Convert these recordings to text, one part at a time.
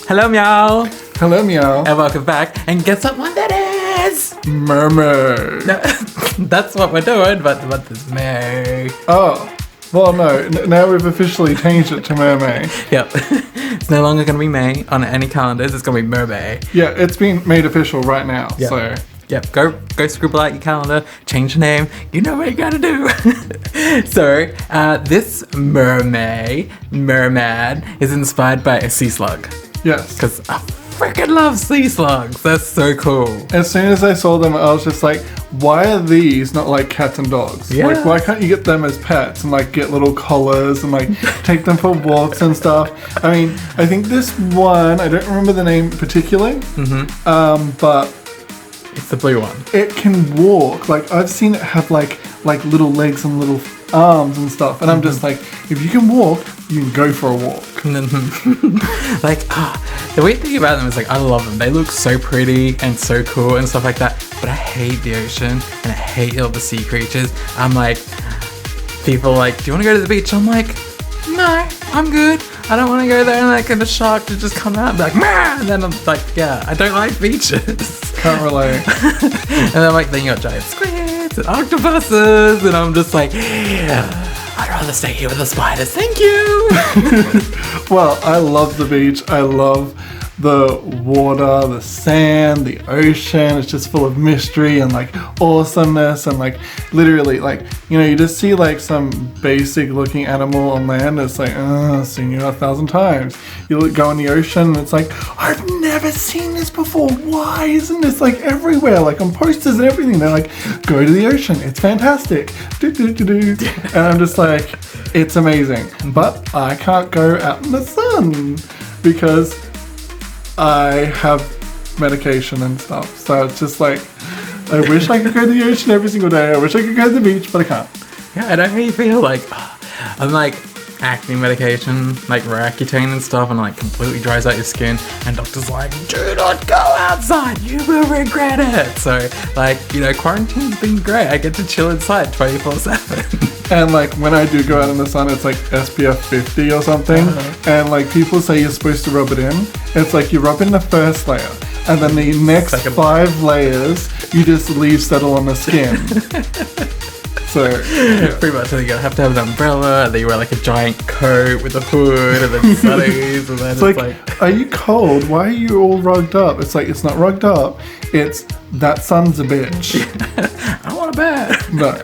Hello, Meow. Hello, Meow. And welcome back. And guess what one that is? Mermaid. No, that's what we're doing, but what is May? Oh, well, no. Now we've officially changed it to Mermay. Yep. It's no longer going to be May on any calendars. It's going to be Mermay. Yeah, it's been made official right now. Yep. So. Yep, go scribble out your calendar, change the name, you know what you gotta do. So, this mermaid is inspired by a sea slug. Yes. Because I freaking love sea slugs, they're so cool. As soon as I saw them, I was just like, why are these not like cats and dogs? Yeah. Like, why can't you get them as pets and like get little collars and like take them for walks and stuff? I mean, I think this one, I don't remember the name particularly, but It's the blue one. it can walk. Like, I've seen it have like little legs and little arms and stuff, and I'm just like, if you can walk, you can go for a walk. Like, the weird thing about them is like, I love them. They look so pretty and so cool and stuff like that, but I hate the ocean and I hate all the sea creatures. I'm like, people are like, do you want to go to the beach? I'm like, no, I'm good. I don't want to go there and like get a shark to just come out and be like, Mah! And then I'm like, yeah, I don't like beaches. Can't relate. And then like, then you got giant squids and octopuses, and I'm just like, I'd rather stay here with the spiders, thank you. Well, I love the beach. I love the water, the sand, the ocean. It's just full of mystery and like awesomeness, and like literally like, you know, you just see like some basic looking animal on land. It's like, I've seen you 1,000 times. You go in the ocean and it's like, I've never seen this before. Why isn't this like everywhere? Like on posters and everything. They're like, go to the ocean. It's fantastic. And I'm just like, it's amazing. But I can't go out in the sun because I have medication and stuff, so it's just like, I wish I could go to the ocean every single day. I wish I could go to the beach, but I can't. Yeah, I don't really feel like, I'm like acne medication, like Roaccutane and stuff, and like completely dries out your skin, and doctors like, do not go outside, you will regret it. So like, you know, quarantine's been great. I get to chill inside 24/7. And like when I do go out in the sun, it's like SPF 50 or something, and like people say you're supposed to rub it in. It's like you rub in the first layer, and then the next 5 layers you just leave settle on the skin. So yeah. Pretty much, you have to have an umbrella, and then you wear like a giant coat with a hood, and then sunnies, and then it's like, are you cold? Why are you all rugged up? It's like, it's not rugged up. It's that sun's a bitch. I don't want a bed. No.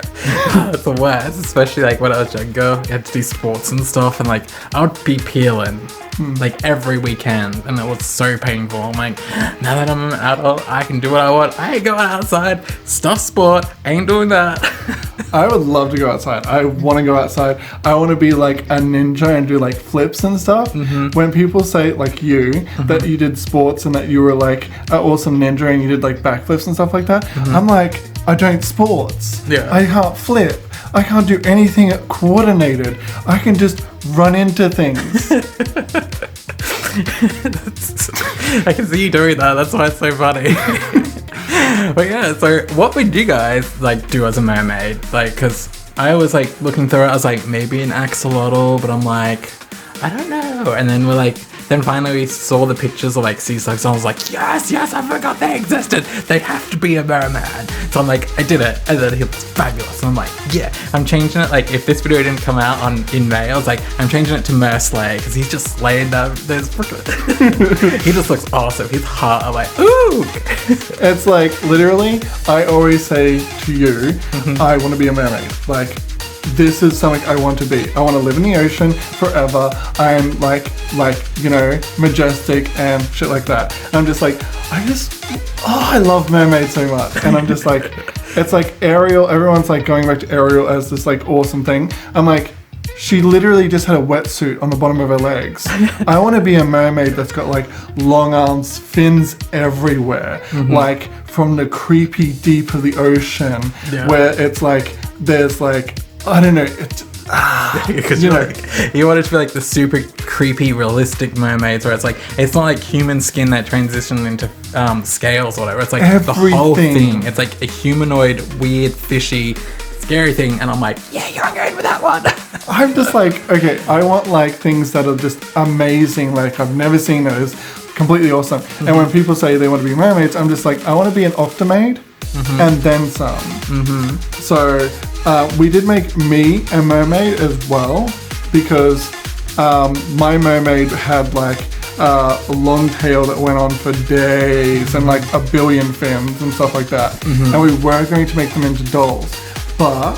It's the worst, especially like when I was younger. I had to do sports and stuff, and like I would be peeling like every weekend, and it was so painful. I'm like, now that I'm an adult, I can do what I want. I ain't going outside. Stuff sport. Ain't doing that. I would love to go outside. I want to go outside. I want to be like a ninja and do like flips and stuff. When people say like you, that you did sports and that you were like an awesome ninja and you did like backflips and stuff like that, I'm like, I don't sports. Yeah. I can't flip. I can't do anything coordinated. I can just run into things. I can see you doing that. That's why it's so funny. But yeah, so what would you guys like do as a mermaid? Like, because I was like looking through it, I was like, maybe an axolotl, but I'm like, I don't know. And then then finally we saw the pictures of like sea slugs, and I was like, yes, I forgot they existed. They have to be a merman. So I'm like, I did it, and then it was fabulous. And I'm like, yeah, I'm changing it. Like, if this video didn't come out in May, I was like, I'm changing it to MERSLAYED, because he's just slaying them. He just looks awesome. He's hot. I'm like, ooh. It's like, literally, I always say to you, I want to be a mermaid. Like, this is something I want to be. I want to live in the ocean forever. I'm like, you know, majestic and shit like that. And I'm just like, I love mermaids so much. And I'm just like, it's like Ariel, everyone's like going back to Ariel as this like awesome thing. I'm like, she literally just had a wetsuit on the bottom of her legs. I want to be a mermaid that's got like long arms, fins everywhere, like from the creepy deep of the ocean, where it's like, there's like, I don't know, it's because you know, you want it to be like the super creepy realistic mermaids where it's like, it's not like human skin that transitioned into scales or whatever. It's like the whole thing. It's like a humanoid, weird, fishy scary thing, and I'm like, yeah, you're going with that one. I'm just like, okay, I want like things that are just amazing. Like I've never seen those. Completely awesome. And when people say they want to be mermaids, I'm just like, I want to be an octomaid and then some. So we did make me a mermaid as well, because my mermaid had like a long tail that went on for days and like a billion fins and stuff like that. And we were going to make them into dolls, but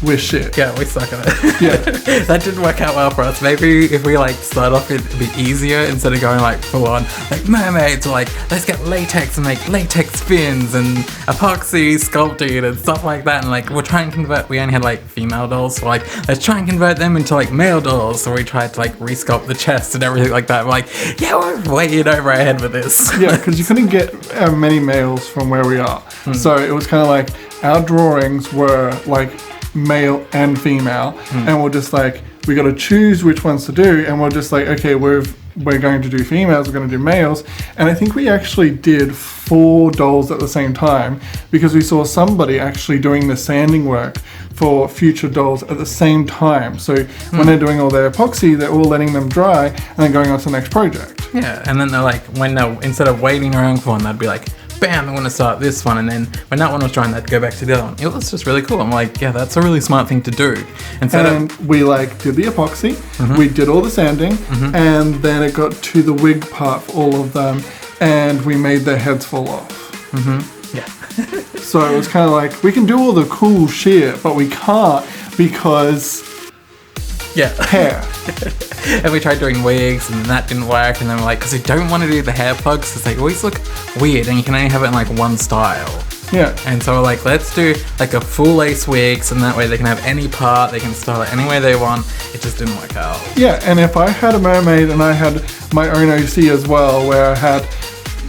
we're shit. Yeah, we suck at it. Yeah. That didn't work out well for us. Maybe if we like start off, it'd be easier instead of going like full on like mermaids, or like let's get latex and make latex fins and epoxy sculpting and stuff like that. And like we'll try and convert. We only had like female dolls, so like let's try and convert them into like male dolls. So we tried to like resculpt the chest and everything like that. We're like, yeah, we're way in over our head with this. Yeah, because you couldn't get many males from where we are. So it was kind of like our drawings were like male and female, and we're just like, we got to choose which ones to do, and we're just like, okay, we're going to do females, we're going to do males. And I think we actually did 4 dolls at the same time, because we saw somebody actually doing the sanding work for future dolls at the same time. So when they're doing all their epoxy, they're all letting them dry and then going on to the next project. Yeah, and then they're like, instead of waiting around for one, they'd be like, bam, I want to start this one, and then when that one was drying, they'd go back to the other one. It was just really cool. I'm like, yeah, that's a really smart thing to do. And we like did the epoxy, we did all the sanding, and then it got to the wig part for all of them, and we made their heads fall off. Yeah. So it was kind of like, we can do all the cool shit, but we can't because hair. And we tried doing wigs, and that didn't work. And then we're like, because we don't want to do the hair plugs, because they always look weird, and you can only have it in like one style. Yeah. And so we're like, let's do like a full lace wig, so that way they can have any part, they can style it any way they want. It just didn't work out. Yeah, and if I had a mermaid and I had my own OC as well, where I had,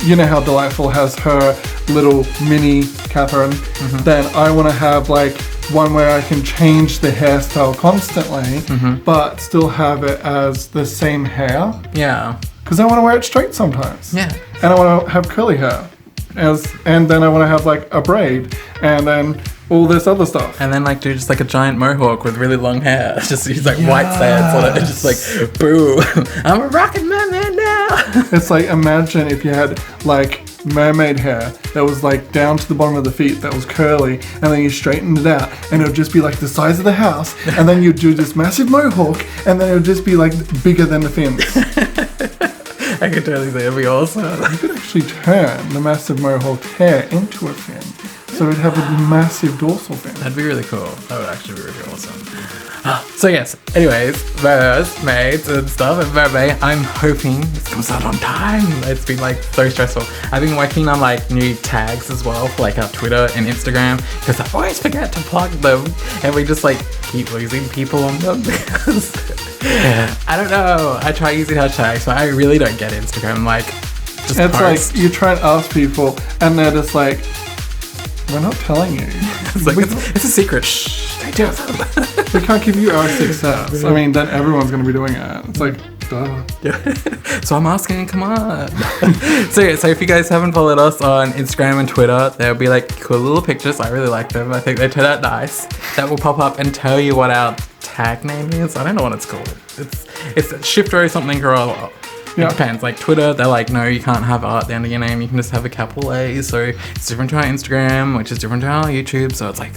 you know how Delightful has her little mini Catherine, then I want to have like one where I can change the hairstyle constantly, but still have it as the same hair. Yeah. Because I want to wear it straight sometimes. Yeah. And I want to have curly hair. And then I want to have like a braid, and then all this other stuff. And then like do just like a giant mohawk with really long hair. Just use like white sands on it. Just like, boo, I'm a rockin' merman now. It's like, imagine if you had like mermaid hair that was like down to the bottom of the feet, that was curly, and then you straightened it out, and it would just be like the size of the house, and then you'd do this massive mohawk, and then it would just be like bigger than the fins. I could totally say it'd be awesome. You could actually turn the massive mohawk hair into a fin, so it'd have a massive dorsal fin. That'd be really cool. That would actually be really awesome. So yes, anyways, mermaids and stuff, and Mermay, I'm hoping this comes out on time. It's been like so stressful. I've been working on like new tags as well for like our Twitter and Instagram, because I always forget to plug them, and we just like keep losing people on them because I don't know. I try using hashtags, but I really don't get Instagram. Like, just it's post. like you try and ask people, and they're just like, we're not telling you. It's like, it's a secret. Shh, don't tell them. We can't give you our success. I mean, then everyone's going to be doing it. It's like, duh. Yeah. So I'm asking, come on. So if you guys haven't followed us on Instagram and Twitter, there'll be like cool little pictures. I really like them. I think they turn out nice. That will pop up and tell you what our tag name is. I don't know what it's called. It's shifter or something, or it depends. Like Twitter, they're like, no, you can't have art at the end of your name. You can just have a capital A. So it's different to our Instagram, which is different to our YouTube. So it's like,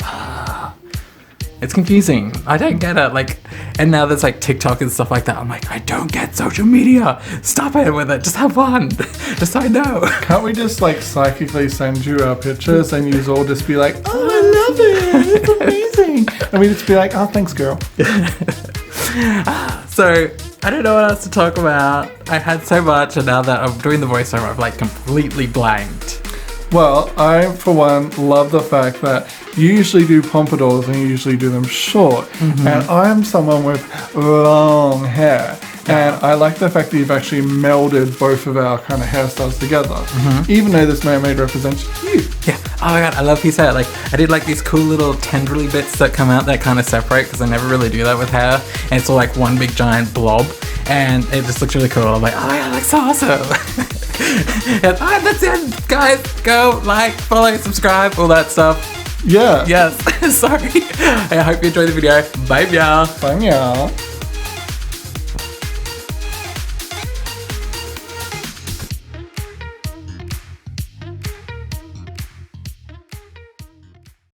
it's confusing. I don't get it. Like, and now there's like TikTok and stuff like that. I'm like, I don't get social media. Stop it with it. Just have fun. Just so I know. Can't we just like psychically send you our pictures and you all just be like, oh, I love it. It's amazing. And we just be like, oh, thanks, girl. So I don't know what else to talk about. I had so much, and now that I'm doing the voiceover, I've like completely blanked. Well, I, for one, love the fact that you usually do pompadours and you usually do them short. And I'm someone with long hair. And I like the fact that you've actually melded both of our kind of hairstyles together. Even though this mermaid represents you. Yeah. Oh my god, I love you said it. Like, I did like these cool little tendrily bits that come out that kind of separate, because I never really do that with hair. And it's all like one big giant blob. And it just looks really cool. I'm like, oh my god, that's so awesome. And, that's it, guys. Go like, follow, subscribe, all that stuff. Yeah. Yes. Sorry. I hope you enjoyed the video. Bye, meow. Bye, meow.